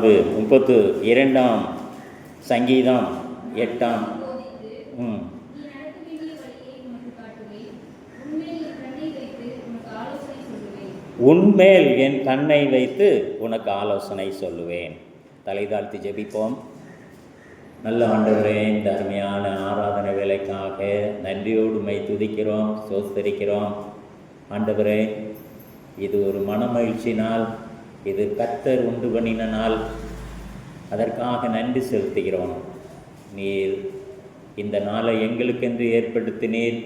அதாவது 32ஆம் சங்கீதம் 8ஆம் உன்மேல் என் கண்ணை வைத்து உனக்கு ஆலோசனை சொல்லுவேன். தலை தாழ்த்தி ஜெபிப்போம். நல்ல ஆண்டவரே, இந்த அருமையான ஆராதனை வேலைக்காக நன்றியோடு உம்மை துதிக்கிறோம், சோஸ்தரிக்கிறோம். ஆண்டவரே, இது ஒரு மனமகிழ்ச்சி நாள், இது கர்த்தர் உண்டு பண்ணின நாள். அதற்காக நன்றி செலுத்துகிறோம். நீர் இந்த நாளை எங்களுக்கென்று ஏற்படுத்தினீர்.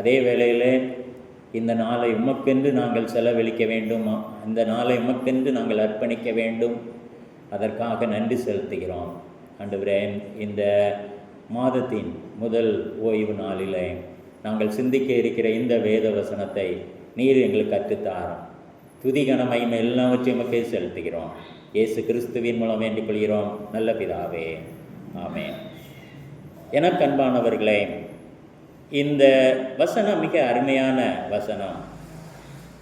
அதே வேளையில் இந்த நாளை உமக்கென்று நாங்கள் செலவழிக்க வேண்டும், இந்த நாளை உமக்கென்று நாங்கள் அர்ப்பணிக்க வேண்டும். அதற்காக நன்றி செலுத்துகிறோம். ஆண்டவரே, இந்த மாதத்தின் முதல் ஓய்வு நாளில் நாங்கள் சிந்திக்க இருக்கிற இந்த வேத வசனத்தை நீர் எங்களுக்கு கற்றுத்தாரோம். துதி கனமையும் எல்லாவற்றையும் மக்கே செலுத்துகிறோம். இயேசு கிறிஸ்துவின் மூலம் வேண்டிக் கொள்கிறோம் நல்ல பிதாவே, ஆமென். எனக்கு அன்பானவர்களே, இந்த வசனம் மிக அருமையான வசனம்.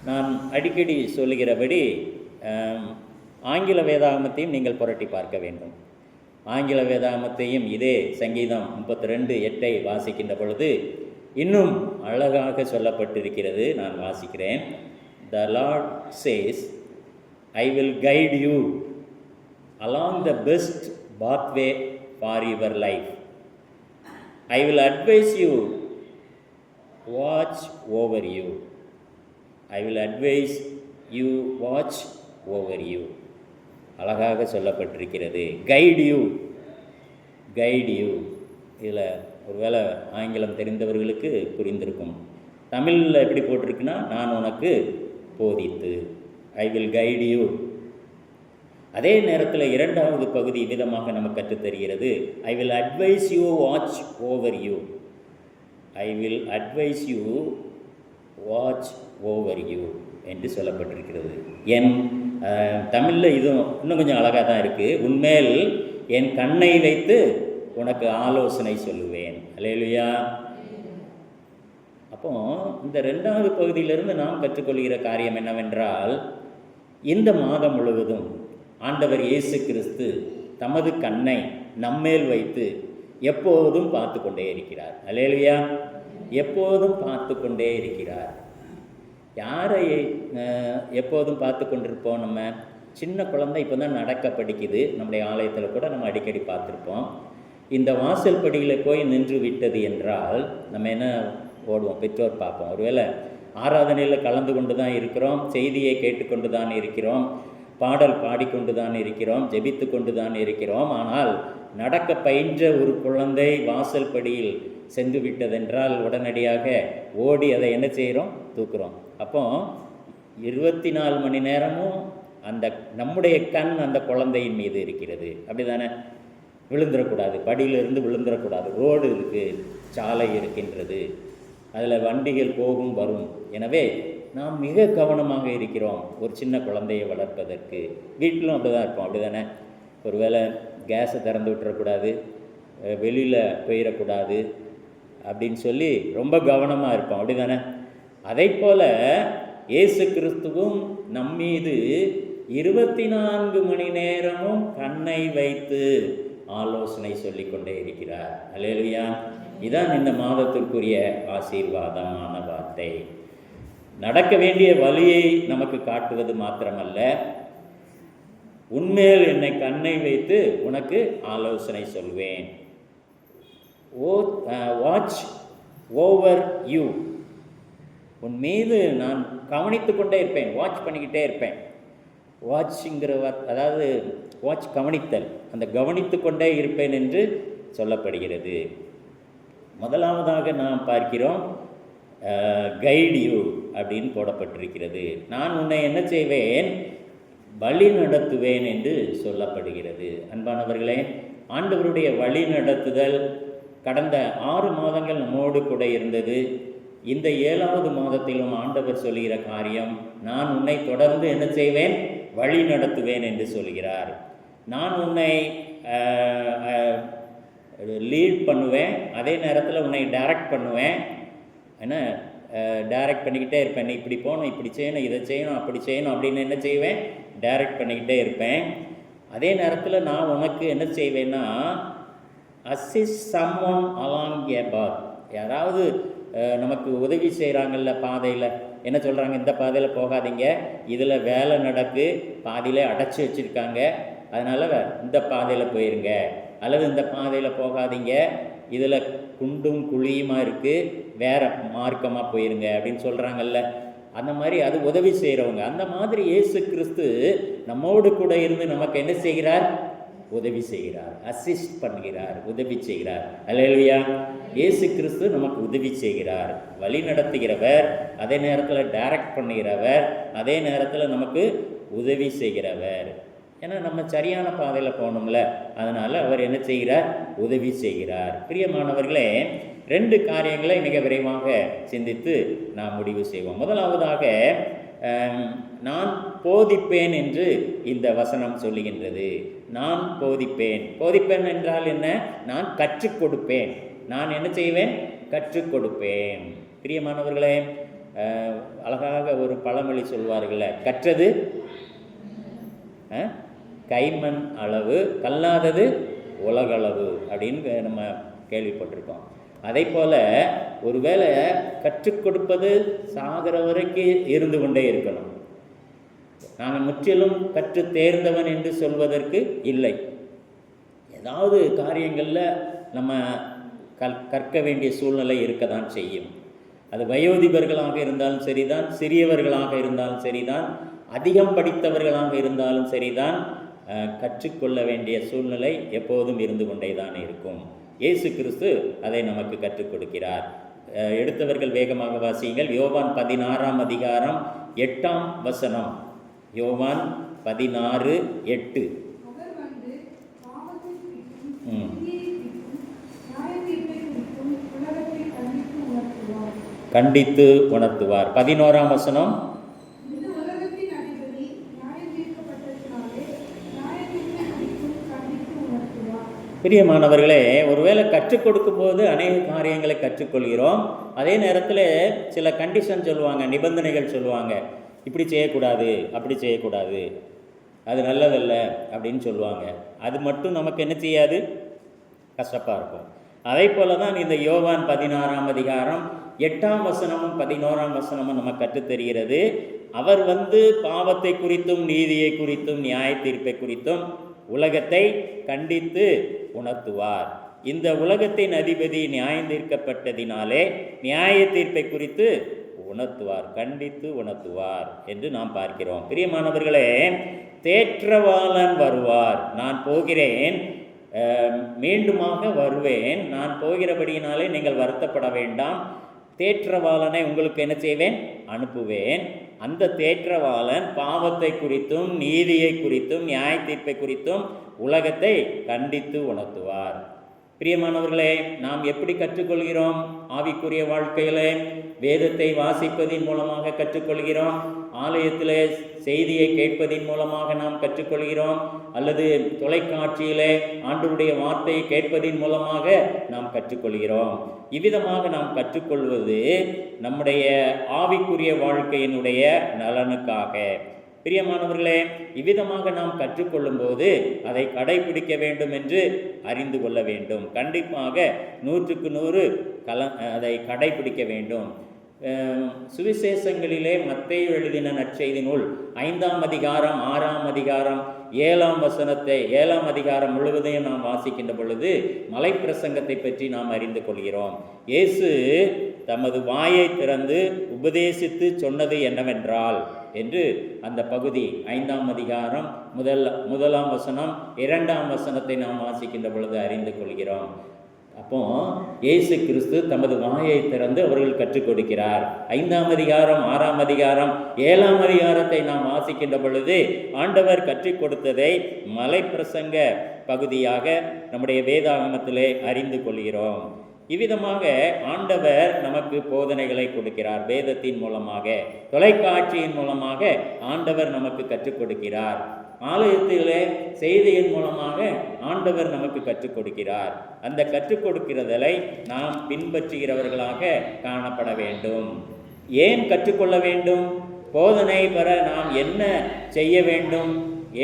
நான் அடிக்கடி சொல்லுகிறபடி ஆங்கில வேதாகமத்தையும் நீங்கள் புரட்டி பார்க்க வேண்டும். ஆங்கில வேதாகமத்தையும் இதே சங்கீதம் 32:8 வாசிக்கின்ற பொழுது இன்னும் அழகாக சொல்லப்பட்டிருக்கிறது. நான் வாசிக்கிறேன். The Lord says, I will guide you along the best pathway for your life. I will advise you, watch over you. I will advise you, watch over you. அழகாக சொல்லப்பட்டிருக்கிறது. Guide you, guide you. இதில் ஒருவேளை ஆங்கிலம் தெரிந்தவர்களுக்கு புரிந்திருக்கும். தமிழில் எப்படி போட்டிருக்குன்னா, நான் உனக்கு போதித்து, ஐ வில் கைட் யூ. அதே நேரத்தில் இரண்டாவது பகுதி விதமாக நமக்கு கற்றுத்தருகிறது. I will advise you, watch over you. I will advise you, watch over you என்று சொல்லப்பட்டிருக்கிறது. என் தமிழில் இதுவும் இன்னும் கொஞ்சம் அழகாக தான் இருக்குது. உன்மேல் என் கண்ணை வைத்து உனக்கு ஆலோசனை சொல்லுவேன். அல்லேலூயா. அப்போ இந்த ரெண்டாவது பகுதியிலிருந்து நாம் கற்றுக்கொள்கிற காரியம் என்னவென்றால், இந்த மாதம் முழுவதும் ஆண்டவர் இயேசு கிறிஸ்து தமது கண்ணை நம்மேல் வைத்து எப்போதும் பார்த்து கொண்டே இருக்கிறார். அல்லேலூயா. எப்போதும் பார்த்து கொண்டே இருக்கிறார். யாரை எப்போதும் பார்த்து கொண்டிருப்போம்? நம்ம சின்ன குழந்தை இப்போ தான் நடக்க படிக்குது. நம்முடைய ஆலயத்தில் கூட நம்ம அடிக்கடி பார்த்துருப்போம். இந்த வாசல் படியில் போய் நின்று விட்டது என்றால் நம்ம என்ன ஓடுவோம்? பெற்றோர் பார்ப்போம். ஒருவேளை ஆராதனையில் கலந்து கொண்டு தான் இருக்கிறோம், செய்தியை கேட்டுக்கொண்டு தான் இருக்கிறோம், பாடல் பாடிக்கொண்டு தான் இருக்கிறோம், ஜெபித்து கொண்டு தான் இருக்கிறோம். ஆனால் நடக்க பயின்ற ஒரு குழந்தை வாசல் படியில் சென்று விட்டதென்றால் உடனடியாக ஓடி அதை என்ன செய்கிறோம்? தூக்குறோம். அப்போ 24 மணி நேரமும் அந்த நம்முடைய கண் அந்த குழந்தையின் மீது இருக்கிறது. அப்படி தானே? விழுந்துடக்கூடாது, படியிலிருந்து விழுந்துடக்கூடாது. ரோடு இருக்குது, சாலை இருக்கின்றது, அதில் வண்டிகள் போகும் வரும். எனவே நாம் மிக கவனமாக இருக்கிறோம் ஒரு சின்ன குழந்தையை வளர்ப்பதற்கு. வீட்டிலும் அப்படி தான் இருப்போம். அப்படி தானே? ஒருவேளை கேஸை திறந்து விட்டுறக்கூடாது, வெளியில் போயிடக்கூடாது அப்படின்னு சொல்லி ரொம்ப கவனமாக இருப்போம். அப்படி தானே? அதை போல் இயேசு கிறிஸ்துவும் நம்மீது 24 மணி நேரமும் கண்ணை வைத்து ஆலோசனை சொல்லிக்கொண்டே இருக்கிறார். அல்லேலூயா. இதான் இந்த மாதத்திற்குரிய ஆசீர்வாதமான வார்த்தை. நடக்க வேண்டிய வழியை நமக்கு காட்டுவது மாத்திரமல்ல, உன்மேல் என்னை கண்ணை வைத்து உனக்கு ஆலோசனை சொல்வேன். Watch over you. உன் மீது நான் கவனித்து கொண்டே இருப்பேன், வாட்ச் பண்ணிக்கிட்டே இருப்பேன். வாட்சிங்கிற அதாவது வாட்ச் கவனித்தல், அந்த கவனித்து கொண்டே இருப்பேன் என்று சொல்லப்படுகிறது. முதலாவதாக நாம் பார்க்கிறோம், கைட் யூ அப்படின்னு போடப்பட்டிருக்கிறது. நான் உன்னை என்ன செய்வேன்? வழி நடத்துவேன் என்று சொல்லப்படுகிறது. அன்பானவர்களே, ஆண்டவருடைய வழி நடத்துதல் கடந்த 6 மாதங்கள் நம்மோடு கூட இருந்தது. இந்த 7வது மாதத்திலும் ஆண்டவர் சொல்லுகிற காரியம், நான் உன்னை தொடர்ந்து என்ன செய்வேன்? வழி நடத்துவேன் என்று சொல்கிறார். நான் உன்னை லீட் பண்ணுவேன், அதே நேரத்தில் உன்னை டைரக்ட் பண்ணுவேன். ஏன்னா டைரக்ட் பண்ணிக்கிட்டே இருப்பேன். நீ இப்படி போகணும், இப்படி செய்யணும், இதை செய்யணும், அப்படி செய்யணும் அப்படின்னு என்ன செய்வேன்? டைரக்ட் பண்ணிக்கிட்டே இருப்பேன். அதே நேரத்தில் நான் உனக்கு என்ன செய்வேன்னா, அசிஸ்ட் சம்ஒன் அலாங் எ பாத். யாராவது நமக்கு உதவி செய்கிறாங்கல்ல பாதையில், என்ன சொல்கிறாங்க, இந்த பாதையில் போகாதீங்க, இதில் வேலை நடக்கு, பாதியில் அடைச்சி வச்சுருக்காங்க, அதனால் இந்த பாதையில் போயிருங்க, அல்லது இந்த பாதையில் போகாதீங்க, இதில் குண்டும் குழியுமா இருக்குது, வேறு மார்க்கமாக போயிருங்க அப்படின்னு சொல்கிறாங்கல்ல. அந்த மாதிரி அது உதவி செய்கிறவங்க. அந்த மாதிரி இயேசு கிறிஸ்து நம்மோடு கூட இருந்து நமக்கு என்ன செய்கிறார்? உதவி செய்கிறார், அசிஸ்ட் பண்ணுகிறார், உதவி செய்கிறார். அல்லேலூயா. இயேசு கிறிஸ்து நமக்கு உதவி செய்கிறார், வழி நடத்துகிறவர், அதே நேரத்தில் டைரக்ட் பண்ணுகிறவர், அதே நேரத்தில் நமக்கு உதவி செய்கிறவர். ஏன்னா நம்ம சரியான பாதையில் போகணும்ல, அதனால் அவர் என்ன செய்கிறார்? உதவி செய்கிறார். பிரியமானவர்களே, 2 காரியங்களை மிக விரைவாக சிந்தித்து நாம் முடிவு செய்வோம். முதலாவதாக, நான் போதிப்பேன் என்று இந்த வசனம் சொல்லுகின்றது. நான் போதிப்பேன். போதிப்பேன் என்றால் என்ன? நான் கற்றுக் கொடுப்பேன். நான் என்ன செய்வேன்? கற்றுக் கொடுப்பேன். பிரியமானவர்களே, அழகாக ஒரு பழமொழி சொல்வார்கள்ல, கற்றது கைமண் அளவு, கல்லாதது உலகளவு அப்படின்னு நம்ம கேள்விப்பட்டிருக்கோம். அதை போல் ஒருவேளை கற்றுக் கொடுப்பது சாகிற வரைக்கும் இருந்து கொண்டே இருக்கணும். நான் முற்றிலும் கற்று தேர்ந்தவன் என்று சொல்வதற்கு இல்லை. ஏதாவது காரியங்களில் நம்ம கற்க வேண்டிய சூழ்நிலை இருக்க தான் செய்யும். அது வயோதிபர்களாக இருந்தாலும் சரிதான், சிறியவர்களாக இருந்தாலும் சரிதான், அதிகம் படித்தவர்களாக இருந்தாலும் சரிதான், கற்றுக்கொள்ள வேண்டிய சூழ்நிலை எப்போதும் இருந்து கொண்டே தான் இருக்கும். இயேசு கிறிஸ்து அதை நமக்கு கற்றுக் கொடுக்கிறார். எடுத்தவர்கள் வேகமாக வாசியுங்கள். யோவான் 16ஆம் அதிகாரம் 8ஆம் வசனம். யோவான் 16:8. கண்டித்து உணர்த்துவார். 11ஆம் வசனம். பிரியமானவர்களே, ஒருவேளை கற்றுக் கொடுக்கும் போது அநேக காரியங்களை கற்றுக்கொள்கிறோம். அதே நேரத்தில் சில கண்டிஷன் சொல்லுவாங்க, நிபந்தனைகள் சொல்லுவாங்க. இப்படி செய்யக்கூடாது, அப்படி செய்யக்கூடாது, அது நல்லதல்ல அப்படின்னு சொல்லுவாங்க. அது மட்டும் நமக்கு என்ன செய்யாது? கஷ்டப்பாக இருக்கும். அதே போல தான் இந்த யோவான் 16ஆம் அதிகாரம் 8ஆம் வசனமும் 11ஆம் வசனமும் நமக்கு கற்றுத்தருகிறது. அவர் பாவத்தை குறித்தும் நீதியை குறித்தும் நியாய தீர்ப்பை குறித்தும் உலகத்தை கண்டித்து உணர்த்துவார். இந்த உலகத்தின் அதிபதி நியாயம் தீர்க்கப்பட்டதினாலே நியாய தீர்ப்பை குறித்து உணர்த்துவார், கண்டித்து உணர்த்துவார் என்று நாம் பார்க்கிறோம். பிரியமானவர்களே, தேற்றவாளன் வருவார். நான் போகிறேன், மீண்டுமாக வருவேன், நான் போகிறபடியினாலே நீங்கள் வருத்தப்பட வேண்டாம், தேற்றவாளனை உங்களுக்கு என்ன செய்வேன்? அனுப்புவேன். அந்த தேற்றவாளன் பாவத்தை குறித்தும் நீதியை குறித்தும் நியாய தீர்ப்பை குறித்தும் உலகத்தை கண்டித்து உணர்த்துவார். பிரியமானவர்களே, நாம் எப்படி கற்றுக்கொள்கிறோம்? ஆவிக்குரிய வாழ்க்கையிலே வேதத்தை வாசிப்பதின் மூலமாக கற்றுக்கொள்கிறோம், ஆலயத்திலே செய்தியை கேட்பதின் மூலமாக நாம் கற்றுக்கொள்கிறோம், அல்லது தொலைக்காட்சியிலே ஆண்டவருடைய வார்த்தையை கேட்பதின் மூலமாக நாம் கற்றுக்கொள்கிறோம். இவ்விதமாக நாம் கற்றுக்கொள்வது நம்முடைய ஆவிக்குரிய வாழ்க்கையினுடைய நலனுக்காக. பிரியமானவர்களே, இவ்விதமாக நாம் கற்றுக்கொள்ளும் போது அதை கடைபிடிக்க வேண்டும் என்று அறிந்து கொள்ள வேண்டும். கண்டிப்பாக 100க்கு 100 அதை கடைபிடிக்க வேண்டும். சுவிசேஷங்களிலே மத்தேயு எழுதின நற்செய்தி நூல் 5ஆம் அதிகாரம் 6ஆம் அதிகாரம் 7ஆம் வசனத்தை 7ஆம் அதிகாரம் முழுவதையும் நாம் வாசிக்கின்ற பொழுது மலை பிரசங்கத்தை பற்றி நாம் அறிந்து கொள்கிறோம். இயேசு தமது வாயை திறந்து உபதேசித்து சொன்னது என்னவென்றால் என்று அந்த பகுதி 5ஆம் அதிகாரம் 1ஆம் வசனம் 2ஆம் வசனத்தை நாம் வாசிக்கின்ற பொழுது அறிந்து கொள்கிறோம். அப்போ இயேசு கிறிஸ்து தமது வாயை திறந்து அவர்கள் கற்றுக் கொடுக்கிறார். 5ஆம் அதிகாரம் 6ஆம் அதிகாரம் 7ஆம் அதிகாரத்தை நாம் வாசிக்கின்ற பொழுது ஆண்டவர் கற்றுக் கொடுத்ததை மலை பிரசங்க பகுதியாக நம்முடைய வேதாகமத்திலே அறிந்து கொள்கிறோம். இவ்விதமாக ஆண்டவர் நமக்கு போதனைகளை கொடுக்கிறார். வேதத்தின் மூலமாக, தொலைக்காட்சியின் மூலமாக ஆண்டவர் நமக்கு கற்றுக் கொடுக்கிறார். ஆலயத்திலே செய்தியின் மூலமாக ஆண்டவர் நமக்கு கற்றுக் கொடுக்கிறார். அந்த கற்றுக் கொடுக்கிறதை நாம் பின்பற்றுகிறவர்களாக காணப்பட வேண்டும். ஏன் கற்றுக்கொள்ள வேண்டும்? போதனை பெற நாம் என்ன செய்ய வேண்டும்?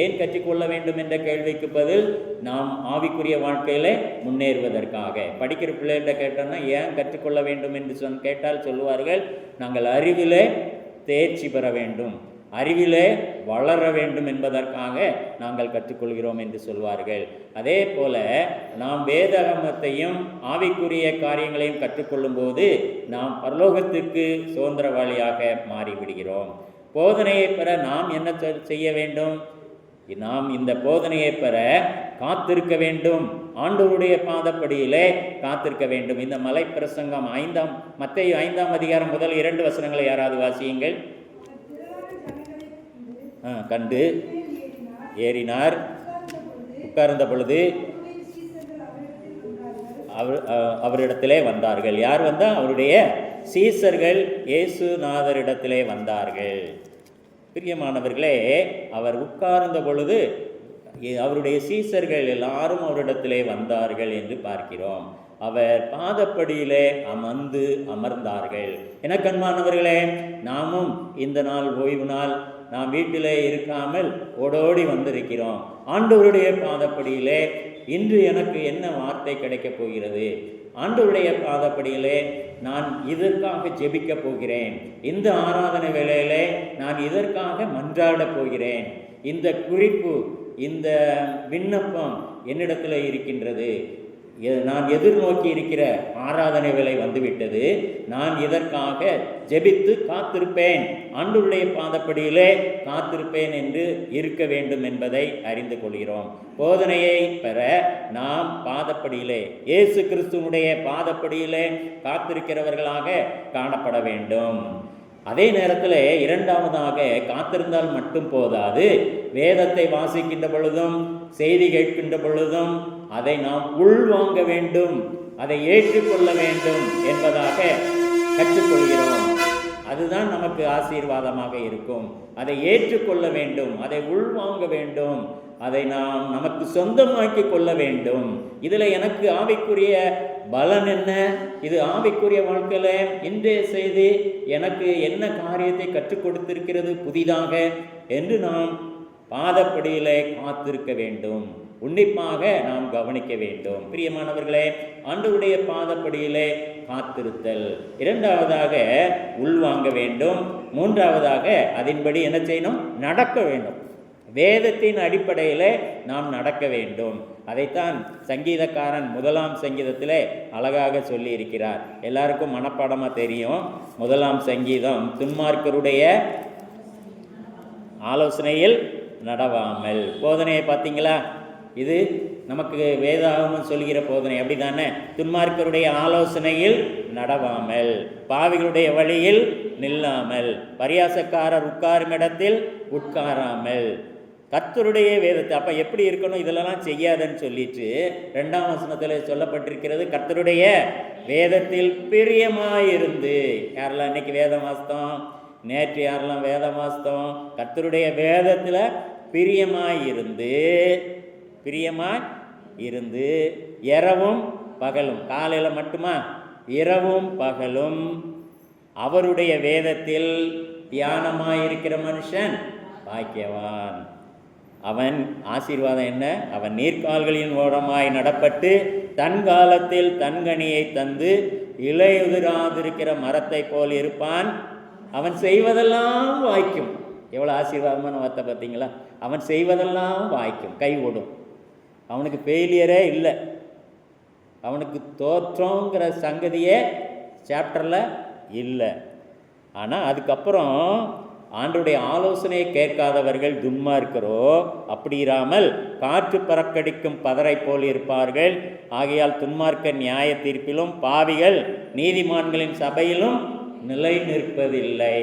ஏன் கற்றுக்கொள்ள வேண்டும் என்ற கேள்விக்கு பதில் நாம் ஆவிக்குரிய வாழ்க்கையில் முன்னேறுவதற்காக. படிக்கிற பிள்ளைகிட்ட கேட்டோன்னா ஏன் கற்றுக்கொள்ள வேண்டும் என்று கேட்டால் சொல்லுவார்கள், நாங்கள் அறிவிலே தேர்ச்சி பெற வேண்டும், அறிவிலே வளர வேண்டும் என்பதற்காக நாங்கள் கற்றுக்கொள்கிறோம் என்று சொல்வார்கள். அதே போல நாம் வேதாகமத்தையும் ஆவிக்குரிய காரியங்களையும் கற்றுக்கொள்ளும் போது நாம் பரலோகத்துக்கு சுதந்திரவாளியாக மாறிவிடுகிறோம். போதனையை பெற நாம் என்ன செய்ய வேண்டும்? நாம் இந்த போதனையை பெற காத்திருக்க வேண்டும், ஆண்டவருடைய பாதப்படியிலே காத்திருக்க வேண்டும். இந்த மலை பிரசங்கம் மத்தேயு 5ஆம் அதிகாரம் முதல் 2 வசனங்களை யாராவது வாசியுங்கள். கண்டு ஏறினார், உட்கார்ந்த பொழுது அவரிடத்திலே வந்தார்கள். யார் வந்தா? அவருடைய சீசர்கள் இயேசுநாதரிடத்திலே வந்தார்கள். பிரியமானவர்களே, அவர் உட்கார்ந்த பொழுது அவருடைய சீசர்கள் எல்லாரும் அவரிடத்திலே வந்தார்கள் என்று பார்க்கிறோம். அவர் பாதப்படியிலே அமர்ந்தார்கள். எனக்கு அன்பானவர்களே, நாமும் இந்த நாள் ஓய்வு நாள் நாம் வீட்டிலே இருக்காமல் ஓடோடி வந்திருக்கிறோம். ஆண்டவருடைய பாதப்படியிலே இன்று எனக்கு என்ன வார்த்தை கிடைக்கப் போகிறது? ஆண்டவருடைய பாதப்படியிலே நான் இதற்காக ஜெபிக்கப் போகிறேன், இந்த ஆராதனை வேளையிலே நான் இதற்காக மன்றாடப் போகிறேன், இந்த குறிப்பு, இந்த விண்ணப்பம் என்னிடத்தில் இருக்கின்றது, நான் எதிர்நோக்கி இருக்கிற ஆராதனை வேளை வந்துவிட்டது, நான் இதற்காக ஜெபித்து காத்திருப்பேன், ஆண்டவருடைய பாதப்படியிலே காத்திருப்பேன் என்று இருக்க வேண்டும் என்பதை அறிந்து கொள்கிறோம். போதனையை பெற நாம் பாதப்படியிலே, இயேசு கிறிஸ்துவனுடைய பாதப்படியிலே காத்திருக்கிறவர்களாக காணப்பட வேண்டும். அதே நேரத்தில் இரண்டாவதாக காத்திருந்தால் மட்டும் போதாது, வேதத்தை வாசிக்கின்ற பொழுதும் செய்தி கேட்கின்ற பொழுதும் அதை நாம் உள்வாங்க வேண்டும், அதை ஏற்றுக்கொள்ள வேண்டும் என்பதாக கற்றுக்கொள்கிறோம். அதுதான் நமக்கு ஆசீர்வாதமாக இருக்கும். அதை ஏற்றுக்கொள்ள வேண்டும், அதை உள்வாங்க வேண்டும், அதை நாம் நமக்கு சொந்தமாக்கி கொள்ள வேண்டும். இதில் எனக்கு ஆவிக்குரிய பலன் என்ன? இது ஆவிக்குரிய வாழ்க்கையில் இன்றைய செய்தி எனக்கு என்ன காரியத்தை கற்றுக் கொடுத்திருக்கிறது புதிதாக என்று நாம் பாதப்படியிலே காத்திருக்க வேண்டும், உன்னிப்பாக நாம் கவனிக்க வேண்டும். பிரியமானவர்களே, ஆண்டவருடைய பாதப்படியிலே காத்திருத்தல். இரண்டாவதாக உள்வாங்க வேண்டும். மூன்றாவதாக அதன்படி என்ன செய்யணும்? நடக்க வேண்டும். வேதத்தின் அடிப்படையில் நாம் நடக்க வேண்டும். அதைத்தான் சங்கீதக்காரன் 1ஆம் சங்கீதத்திலே அழகாக சொல்லி இருக்கிறார். எல்லாருக்கும் மனப்பாடமாக தெரியும். 1ஆம் சங்கீதம், துன்மார்க்கருடைய ஆலோசனையில் நடவாமல். போதனையை பார்த்தீங்களா? இது நமக்கு வேதாகமம் சொல்கிற போதனை அப்படி தானே? துன்மார்க்கருடைய ஆலோசனையில் நடவாமல், பாவிகளுடைய வழியில் நில்லாமல், பரியாசக்காரர் உட்காரும் இடத்தில் உட்காராமல், கர்த்தருடைய வேதத்தை. அப்போ எப்படி இருக்கணும்? இதெல்லாம் செய்யாதன்னு சொல்லிட்டு 2ஆம் வசனத்தில் சொல்லப்பட்டிருக்கிறது, கர்த்தருடைய வேதத்தில் பிரியமாயிருந்து. யாரெல்லாம் இன்னைக்கு வேதம் வாசித்தோம்? நேற்று யாரெல்லாம் வேதம் வாசித்தோம்? கர்த்தருடைய வேதத்தில் பிரியமாயிருந்து இரவும் பகலும், காலையில் மட்டுமா? இரவும் பகலும் அவருடைய வேதத்தில் தியானமாயிருக்கிற மனுஷன் பாக்கியவான். அவன் ஆசீர்வாதம் என்ன? அவன் நீர்க்கால்களின் ஓரமாய் நடப்பட்டு தன் காலத்தில் தன்கனியை தந்து இலையுதிராதிருக்கிற மரத்தை போல் இருப்பான். அவன் செய்வதெல்லாம் வாய்க்கும். எவ்வளோ ஆசீர்வாதமான வார்த்தை பார்த்தீங்களா? அவன் செய்வதெல்லாம் வாய்க்கும், கைவிடும். அவனுக்கு ஃபெயிலியரே இல்லை, அவனுக்கு தோற்றங்கிற சங்கதியே சாப்டரில் இல்லை. ஆனால் அதுக்கப்புறம் ஆண்டவருடைய ஆலோசனையை கேட்காதவர்கள் துன்மார்க்கரோ அப்படி இராமல் காற்று பறக்கடிக்கும் பதரை போல் இருப்பார்கள். ஆகையால் துன்மார்க்க நியாய தீர்ப்பிலும் பாவிகள் நீதிமான்களின் சபையிலும் நிலை நிற்பதில்லை.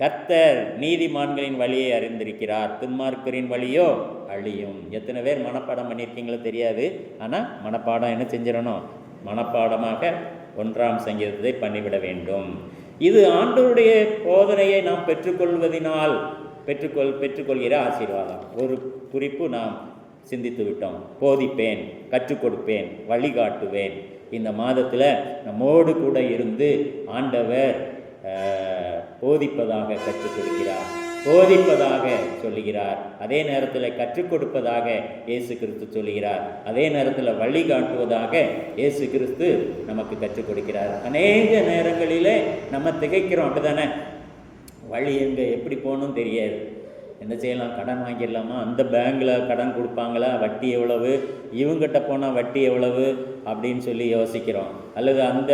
கர்த்தர் நீதிமான்களின் வழியை அறிந்திருக்கிறார், துன்மார்க்கரின் வழியோ அழியும். எத்தனை பேர் மனப்பாடம் பண்ணியிருக்கீங்களோ தெரியாது. ஆனால் மனப்பாடம் என்ன செஞ்சிடணும்? மனப்பாடமாக 1ஆம் சங்கீதத்தை பண்ணிவிட வேண்டும். இது ஆண்டவருடைய போதனையை நாம் பெற்றுக்கொள்வதனால் பெற்றுக்கொள்கிற ஆசீர்வாதம். ஒரு குறிப்பு நாம் சிந்தித்து விட்டோம். போதிப்பேன், கற்றுக் கொடுப்பேன், வழிகாட்டுவேன். இந்த மாதத்தில் நம்மோடு கூட இருந்து ஆண்டவர் போதிப்பதாக கற்றுக் கொடுக்கிறார். போதிப்பதாக சொல்லுகிறார். அதே நேரத்தில் கற்றுக் கொடுப்பதாக இயேசு கிறிஸ்து சொல்லுகிறார். அதே நேரத்தில் வழிகாட்டுவதாக இயேசு கிறிஸ்து நமக்கு கற்றுக் கொடுக்கிறார். அநேக நேரங்களிலே நம்ம திகைக்கிறோம், அப்படிதானே? வழி எங்கே எப்படி போகணும்னு தெரியாது. என்ன செய்யலாம்? கடன் வாங்கிடலாமா? அந்த பேங்கில் கடன் கொடுப்பாங்களா? வட்டி எவ்வளவு? இவங்ககிட்ட போனால் வட்டி எவ்வளவு அப்படின்னு சொல்லி யோசிக்கிறோம். அல்லது அந்த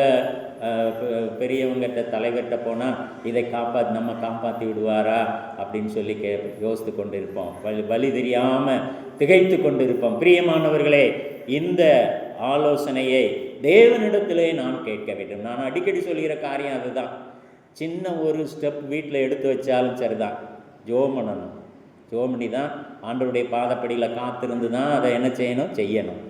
பெரியவங்கிட்ட தலைவர்கிட்ட போனால் இதை நம்ம காப்பாற்றி விடுவாரா அப்படின்னு சொல்லி யோசித்து கொண்டு இருப்போம். வழி தெரியாமல் திகைத்து கொண்டு இருப்போம். பிரியமானவர்களே, இந்த ஆலோசனையை தேவனிடத்திலே நாம் கேட்க வேண்டும். நான் அடிக்கடி சொல்கிற காரியம் அதுதான். சின்ன ஒரு ஸ்டெப் வீட்டில் எடுத்து வச்சாலும் சரிதான், ஜெபம் பண்ணணும். ஜெபம் பண்ணி தான் ஆண்டவருடைய பாதப்படியில் காத்திருந்து தான் அதை என்ன செய்யணும்.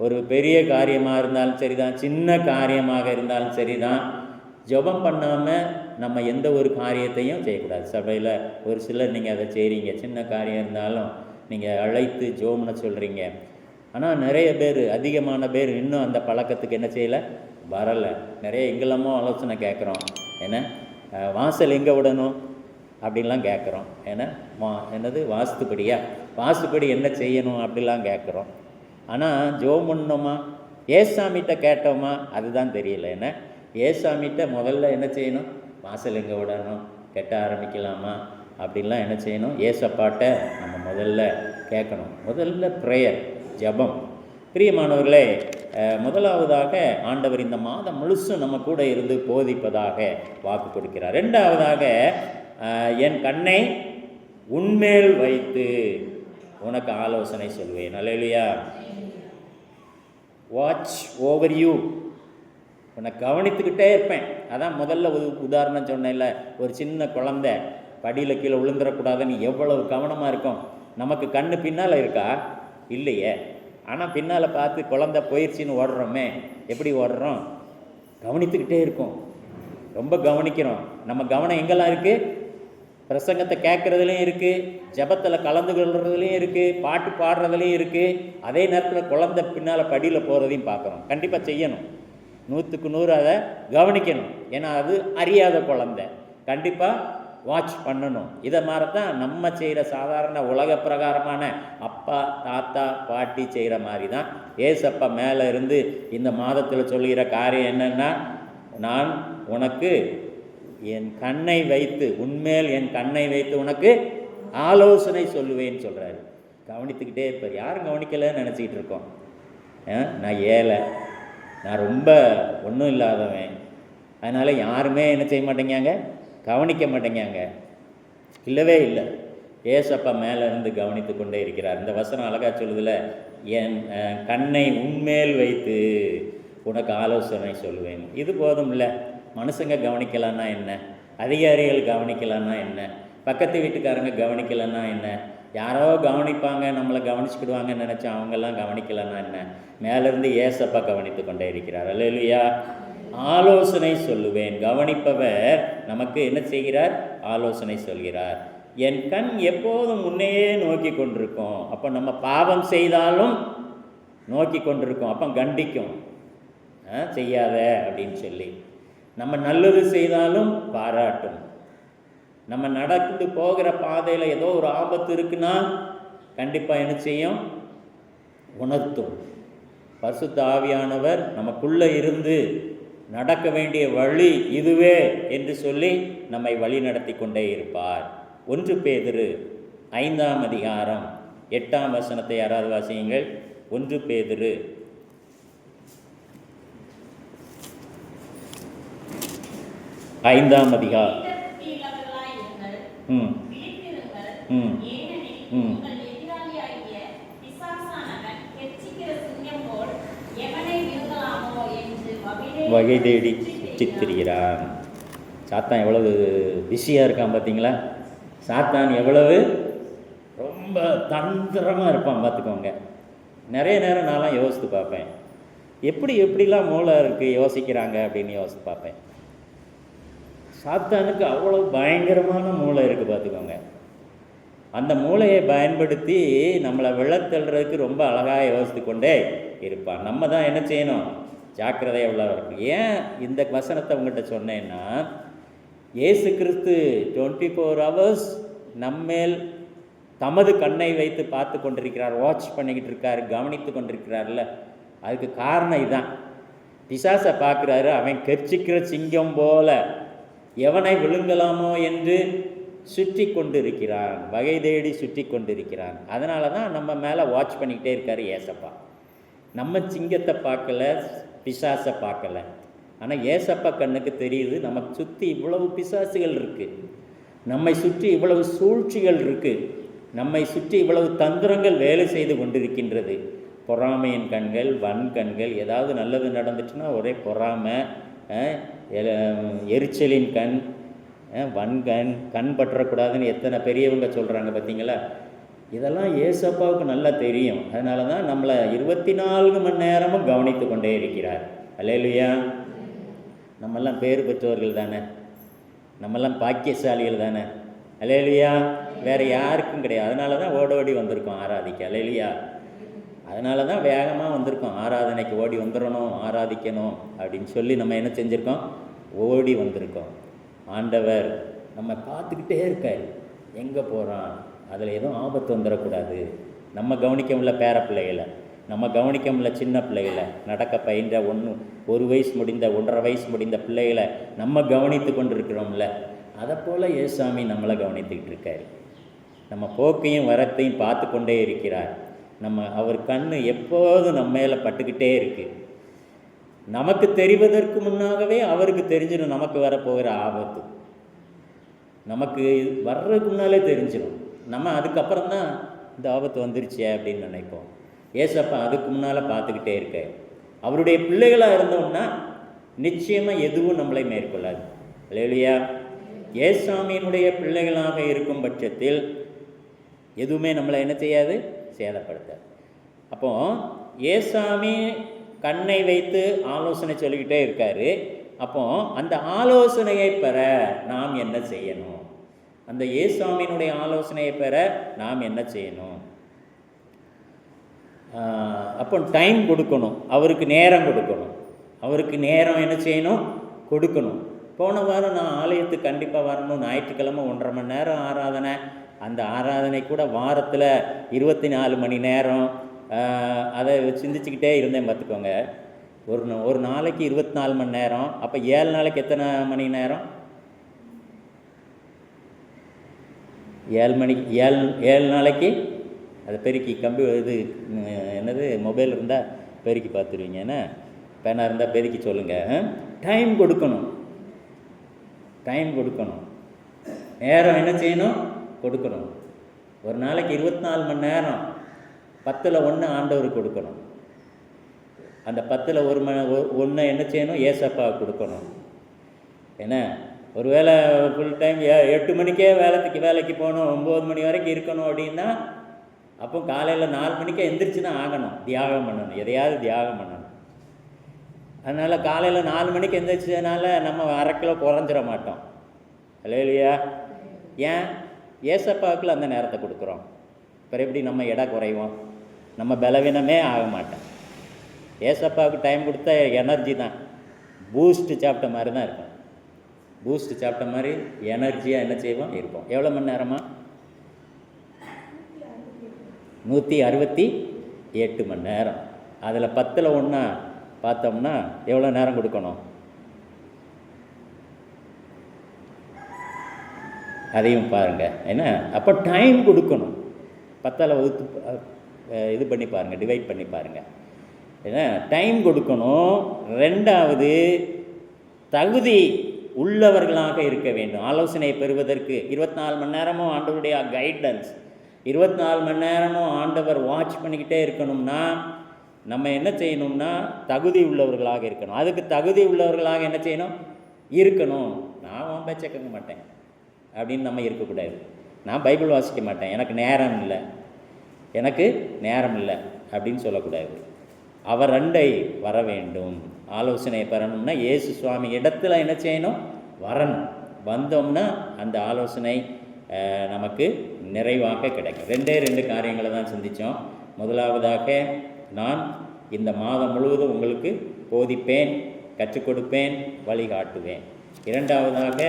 ஒரு பெரிய காரியமாக இருந்தாலும் சரிதான், சின்ன காரியமாக இருந்தாலும் சரிதான், ஜெபம் பண்ணாமல் நம்ம எந்த ஒரு காரியத்தையும் செய்யக்கூடாது. சபையில் ஒரு சிலர் நீங்கள் அதை செய்கிறீங்க, சின்ன காரியம் இருந்தாலும் நீங்கள் அழைத்து ஜெபம் பண்ண சொல்கிறீங்க. ஆனால் நிறைய பேர், அதிகமான பேர் இன்னும் அந்த பழக்கத்துக்கு என்ன செய்யலை, வரலை. நிறைய எங்கெல்லாமோ ஆலோசனை கேட்குறோம். ஏன்னா வாசல் எங்கே விடணும் அப்படின்லாம் கேட்குறோம். ஏன்னா என்னது வாஸ்துப்படி என்ன செய்யணும் அப்படிலாம் கேட்குறோம். ஆனால் ஜெபம் பண்ணோமா, ஏசாமிகிட்ட கேட்டோமா, அதுதான் தெரியல. ஏன்னா ஏசாமிகிட்ட முதல்ல என்ன செய்யணும், வாசல் எங்கே விடணும், கெட்ட ஆரம்பிக்கலாமா அப்படின்லாம் என்ன செய்யணும், ஏசப்பாட்ட நம்ம முதல்ல கேட்கணும். முதல்ல ப்ரேயர், ஜெபம். பிரியமானவர்களே, முதலாவதாக ஆண்டவர் இந்த மாதம் முழுசும் நம்ம கூட இருந்து போதிப்பதாக வாக்கு கொடுக்கிறார். ரெண்டாவதாக, என் கண்ணை உன்மேல் வைத்து உனக்கு ஆலோசனை சொல்வேன். அல்லேலூயா. Watch over you. உன்னை கவனித்துக்கிட்டே இருப்பேன். அதான் முதல்ல உதாரணம் சொன்னேன்ல, ஒரு சின்ன குழந்தை படியில் கீழே விழுந்துடக்கூடாதுன்னு எவ்வளவு கவனமாக இருக்கும். நமக்கு கண்ணு பின்னால் இருக்கா? இல்லையே. ஆனால் பின்னால் பார்த்து குழந்தை போயிடுச்சின்னு ஓடுறோமே, எப்படி ஓடுறோம்? கவனித்துக்கிட்டே இருக்கும், ரொம்ப கவனிக்கிறோம். நம்ம கவனம் எங்கெல்லாம் இருக்குது? பிரசங்கத்தை கேட்குறதுலையும் இருக்குது, ஜெபத்தில் கலந்து கொள்றதுலையும் இருக்குது, பாட்டு பாடுறதுலையும் இருக்குது. அதே நேரத்தில் குழந்தை பின்னால் படியில் போகிறதையும் பார்க்குறோம். கண்டிப்பாக செய்யணும், 100க்கு 100 அதை கவனிக்கணும். ஏன்னா அது அறியாத குழந்தை, கண்டிப்பாக வாட்ச் பண்ணணும். இதை மாதிரி தான் நம்ம செய்கிற சாதாரண உலக பிரகாரமான அப்பா தாத்தா பாட்டி செய்கிற மாதிரி தான் ஏசப்பா மேலே இருந்து இந்த மாதத்தில் சொல்லுகிற காரியம் என்னென்னா, நான் உனக்கு என் கண்ணை வைத்து, உன்மேல் என் கண்ணை வைத்து உனக்கு ஆலோசனை சொல்லுவேன்னு சொல்கிறாரு. கவனித்துக்கிட்டே இருப்பார். யாரும் கவனிக்கலைன்னு நினச்சிக்கிட்டு இருக்கோம். நான் ஏழை, நான் ரொம்ப ஒன்றும் இல்லாதவன், அதனால் யாருமே என்ன செய்ய மாட்டேங்காங்க, கவனிக்க மாட்டேங்காங்க. இல்லவே இல்லை. ஏசப்பா மேலே இருந்து கவனித்து கொண்டே இருக்கிறார். இந்த வசனம் அழகாக சொல்லுதில்ல, என் கண்ணை உன்மேல் வைத்து உனக்கு ஆலோசனை சொல்லுவேன். இது போதும் இல்லை. மனுஷங்க கவனிக்கலான்னா என்ன, அதிகாரிகள் கவனிக்கலான்னா என்ன, பக்கத்து வீட்டுக்காரங்க கவனிக்கலைன்னா என்ன, யாரோ கவனிப்பாங்க, நம்மளை கவனிச்சுக்கிடுவாங்கன்னு நினச்சா அவங்கெல்லாம் கவனிக்கலைன்னா என்ன, மேலேருந்து ஏசப்பா கவனித்து கொண்டே இருக்கிறார். அல்லேலூயா. ஆலோசனை சொல்லுவேன். கவனிப்பவர் நமக்கு என்ன செய்கிறார்? ஆலோசனை சொல்கிறார். என் கண் எப்போதும் முன்னையே நோக்கி கொண்டிருக்கும். அப்போ நம்ம பாவம் செய்தாலும் நோக்கி கொண்டிருக்கோம், அப்போ கண்டிக்கும், செய்யாத அப்படின்னு சொல்லி. நம்ம நல்லது செய்தாலும் பாராட்டும். நம்ம நடந்து போகிற பாதையில் ஏதோ ஒரு ஆபத்து இருக்குன்னா கண்டிப்பாக என்ன செய்யும்? உணர்த்தும். பரிசுத்த ஆவியானவர் நமக்குள்ளே இருந்து நடக்க வேண்டிய வழி இதுவே என்று சொல்லி நம்மை வழி நடத்தி கொண்டே இருப்பார். 1 பேதுரு 5ஆம் அதிகாரம் 8ஆம் வசனத்தை யாராவது வாசியுங்கள். 1 பேதுரு 5ஆம் அதிகாரம். வகை தேடி சுற்றித்திரிகிறான். சாத்தான் எவ்வளவு பிஸியாக இருக்கான் பார்த்தீங்களா? சாத்தான் எவ்வளவு ரொம்ப தந்திரமாக இருப்பான் பார்த்துக்கோங்க. நிறைய நேரம் நான்லாம் யோசித்து பார்ப்பேன், எப்படிலாம் மூளை இருக்குது யோசிக்கிறாங்க அப்படின்னு யோசித்து பார்ப்பேன். சாத்தானுக்கு அவ்வளோ பயங்கரமான மூளை இருக்குது பார்த்துக்கோங்க. அந்த மூளையை பயன்படுத்தி நம்மளை விழத்தள்ளுறதுக்கு ரொம்ப அழகாக யோசித்து கொண்டே இருப்பான். நம்ம தான் என்ன செய்யணும்? ஜாக்கிரதையாக உள்ளவா இருக்கும். ஏன் இந்த வசனத்தை உங்கள்கிட்ட சொன்னேன்னா, இயேசு கிறிஸ்து 24 hours நம்மேல் தமது கண்ணை வைத்து பார்த்து கொண்டிருக்கிறார், வாட்ச் பண்ணிக்கிட்டு இருக்கார், கவனித்து கொண்டிருக்கிறார்ல. அதுக்கு காரணம் இதுதான். பிசாசை பார்க்குறாரு, அவன் கெர்ச்சிக்கிற சிங்கம் போல எவனை விழுங்கலாமோ என்று சுற்றி கொண்டு இருக்கிறான், வகை தேடி சுற்றி கொண்டு இருக்கிறான். அதனால தான் நம்ம மேலே வாட்ச் பண்ணிக்கிட்டே இருக்கார் ஏசப்பா. நம்ம சிங்கத்தை பார்க்கல, பிசாசை பார்க்கல. ஆனால் ஏசப்பா கண்ணுக்கு தெரியுது, நமக்கு சுற்றி இவ்வளவு பிசாசுகள் இருக்குது, நம்மை சுற்றி இவ்வளவு சூழ்ச்சிகள் இருக்குது, நம்மை சுற்றி இவ்வளவு தந்திரங்கள் வேலை செய்து கொண்டிருக்கின்றது. பொறாமையின் கண்கள், வன்கண்கள், ஏதாவது நல்லது நடந்துச்சுன்னா ஒரே பொறாமை, எரிச்சலின் கண், வன்கண், கண் பற்றக்கூடாதுன்னு எத்தனை பெரியவங்க சொல்கிறாங்க பார்த்தீங்களா. இதெல்லாம் ஏசப்பாவுக்கு நல்லா தெரியும். அதனால தான் நம்மளை 24 மணி நேரமும் கவனித்து கொண்டே இருக்கிறார். அல்லேலூயா. நம்மெல்லாம் பேர் பெற்றவர்கள் தானே, நம்மெல்லாம் பாக்கியசாலிகள் தானே. அல்லேலூயா. வேறு யாருக்கும் கிடையாது. அதனால தான் ஓடோடி வந்திருக்கோம் ஆராதிக்க. அல்லேலூயா. அதனால தான் வேகமாக வந்திருக்கோம் ஆராதனைக்கு. ஓடி வந்துடணும், ஆராதிக்கணும் அப்படின்னு சொல்லி நம்ம என்ன செஞ்சுருக்கோம், ஓடி வந்திருக்கோம். ஆண்டவர் நம்ம பார்த்துக்கிட்டே இருக்கார், எங்கே போகிறான், அதில் எதுவும் ஆபத்து வந்துடக்கூடாது. நம்ம கவனிக்க முடியல பேர பிள்ளைகளை, நம்ம கவனிக்க முடியல சின்ன பிள்ளைகளை, நடக்க பயின்ற 1 வயசு முடிந்த 1.5 வயசு முடிந்த பிள்ளைகளை நம்ம கவனித்து கொண்டு இருக்கிறோம்ல. அதை போல் ஏசாமி நம்மளை கவனித்துக்கிட்டு இருக்கார். நம்ம போக்கையும் வரத்தையும் பார்த்து கொண்டே இருக்கிறார். அவர் கண் எப்போதும் நம்ம மேலே பட்டுக்கிட்டே இருக்குது. நமக்கு தெரிவதற்கு முன்னாகவே அவருக்கு தெரிஞ்சிடும் நமக்கு வரப்போகிற ஆபத்து. நமக்கு வர்றதுக்கு முன்னாலே தெரிஞ்சிடும். நம்ம அதுக்கப்புறம் தான் இந்த ஆபத்து வந்துருச்சே அப்படின்னு நினைப்போம். ஏசப்பா அதுக்கு முன்னால் பார்த்துக்கிட்டே இருக்க. அவருடைய பிள்ளைகளாக இருந்தோம்னா நிச்சயமாக எதுவும் நம்மளை மேற்கொள்ளாது. அல்லேலூயா. ஏசாமியினுடைய பிள்ளைகளாக இருக்கும் பட்சத்தில் எதுவுமே நம்மளை என்ன செய்யாது, சேதப்படுத்தாது. அப்போ ஏசாமி கண்ணை வைத்து ஆலோசனை சொல்லிக்கிட்டே இருக்காரு. அப்போ அந்த ஆலோசனையை பெற நாம் என்ன செய்யணும், அந்த ஏசாமியினுடைய ஆலோசனையை பெற நாம் என்ன செய்யணும்? அப்போ டைம் கொடுக்கணும், அவருக்கு நேரம் கொடுக்கணும். அவருக்கு நேரம் என்ன செய்யணும், கொடுக்கணும். போன வாரம் நான் ஆலயத்துக்கு கண்டிப்பாக வரணும், ஞாயிற்றுக்கிழமை 1.5 மணி நேரம் ஆராதனை. அந்த ஆராதனை கூட வாரத்தில் 24 மணி நேரம் அதை சிந்திச்சுக்கிட்டே இருந்தேன் பார்த்துக்கோங்க. ஒரு நாளைக்கு 24 மணி நேரம். அப்போ 7 நாளைக்கு எத்தனை மணி நேரம்? 7 நாளைக்கு அதை பெருக்கி என்னது மொபைல் இருந்தால் பெருக்கி பார்த்துருவீங்க, என்ன பேனாக இருந்தால் பெருக்கி சொல்லுங்கள். டைம் கொடுக்கணும், டைம் கொடுக்கணும், நேரம் என்ன செய்யணும், கொடுக்கணும். ஒரு நாளைக்கு 24 மணி நேரம் 10ல் 1 ஆண்டவருக்கு கொடுக்கணும். அந்த 10ல் 1 என்ன செய்யணும், ஏசப்பாவுக்கு கொடுக்கணும். ஏன்னா ஒரு வேளை ஃபுல் டைம் 8 மணிக்கே வேலைக்கு போகணும், 9 மணி வரைக்கும் இருக்கணும் அப்படின்னா அப்போ காலையில் 4 மணிக்கே எந்திரிச்சுன்னா ஆகணும், தியாகம் பண்ணணும், எதையாவது தியாகம் பண்ணணும். அதனால் காலையில் 4 மணிக்கு எந்திரிச்சதுனால நம்ம 1/2 கிலோ குறைஞ்சிட மாட்டோம். அல்லேலூயா. ஏன்? ஏசப்பாவுக்குள்ள அந்த நேரத்தை கொடுக்குறோம். அப்புறம் எப்படி நம்ம எடை குறைவோம், நம்ம பலவீனமே ஆக மாட்டோம். ஏசப்பாவுக்கு டைம் கொடுத்தா எனர்ஜி தான், பூஸ்ட்டு சாப்பிட்ட மாதிரி தான் இருக்கும். பூஸ்ட்டு சாப்பிட்ட மாதிரி எனர்ஜியாக என்ன செய்வோம், இருப்போம். எவ்வளோ மணி நேரமா? 168 மணி நேரம். அதில் 10ல் 1 பார்த்தோம்னா எவ்வளோ நேரம் கொடுக்கணும், அதையும் பாருங்கள். என்ன அப்போ டைம் கொடுக்கணும். 10ல் இது பண்ணி பாருங்கள், டிவைட் பண்ணி பாருங்கள். ஏன்னா டைம் கொடுக்கணும். 2வது தகுதி உள்ளவர்களாக இருக்க வேண்டும். ஆலோசனை பெறுவதற்கு 24 மணி நேரமும் ஆண்டவருடைய கைடன்ஸ், 24 மணி நேரமும் ஆண்டவர் வாட்ச் பண்ணிக்கிட்டே இருக்கணும்னா நம்ம என்ன செய்யணும்னா தகுதி உள்ளவர்களாக இருக்கணும். அதுக்கு தகுதி உள்ளவர்களாக என்ன செய்யணும், இருக்கணும். நான் உன் பேச்சை கேட்க மாட்டேன் அப்படின்னு நம்ம இருக்கக்கூடாது. நான் பைபிள் வாசிக்க மாட்டேன், எனக்கு நேரம் இல்லை அப்படின்னு சொல்லக்கூடாது. அவர் அண்டை வர வேண்டும். ஆலோசனையை பெறணும்னா இயேசு சுவாமி இடத்துல என்ன செய்யணும், வரணும். வந்தோம்னா அந்த ஆலோசனை நமக்கு நிறைவாக கிடைக்கும். 2 காரியங்களை தான் சிந்தித்தோம். முதலாவதாக, நான் இந்த மாதம் முழுவதும் உங்களுக்கு போதிப்பேன், கற்றுக் கொடுப்பேன், வழிகாட்டுவேன். 2வதாக,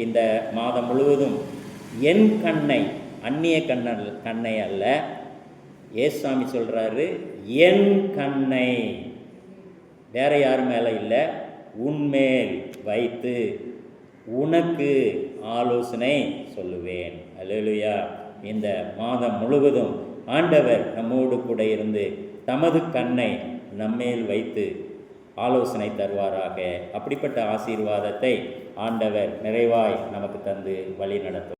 இந்த மாதம் முழுவதும் என் கண்ணை, அந்நிய கண்ணை அல்ல, ஏசாமி சொல்கிறாரு என் கண்ணை, வேற யார் மேலே இல்லை, உன்மேல் வைத்து உனக்கு ஆலோசனை சொல்லுவேன். அல்லேலூயா. இந்த மாதம் முழுவதும் ஆண்டவர் நம்மோடு கூட இருந்து தமது கண்ணை நம்மேல் வைத்து ஆலோசனை தருவாராக. அப்படிப்பட்ட ஆசீர்வாதத்தை ஆண்டவர் நிறைவாய் நமக்கு தந்து வழி நடத்தும்.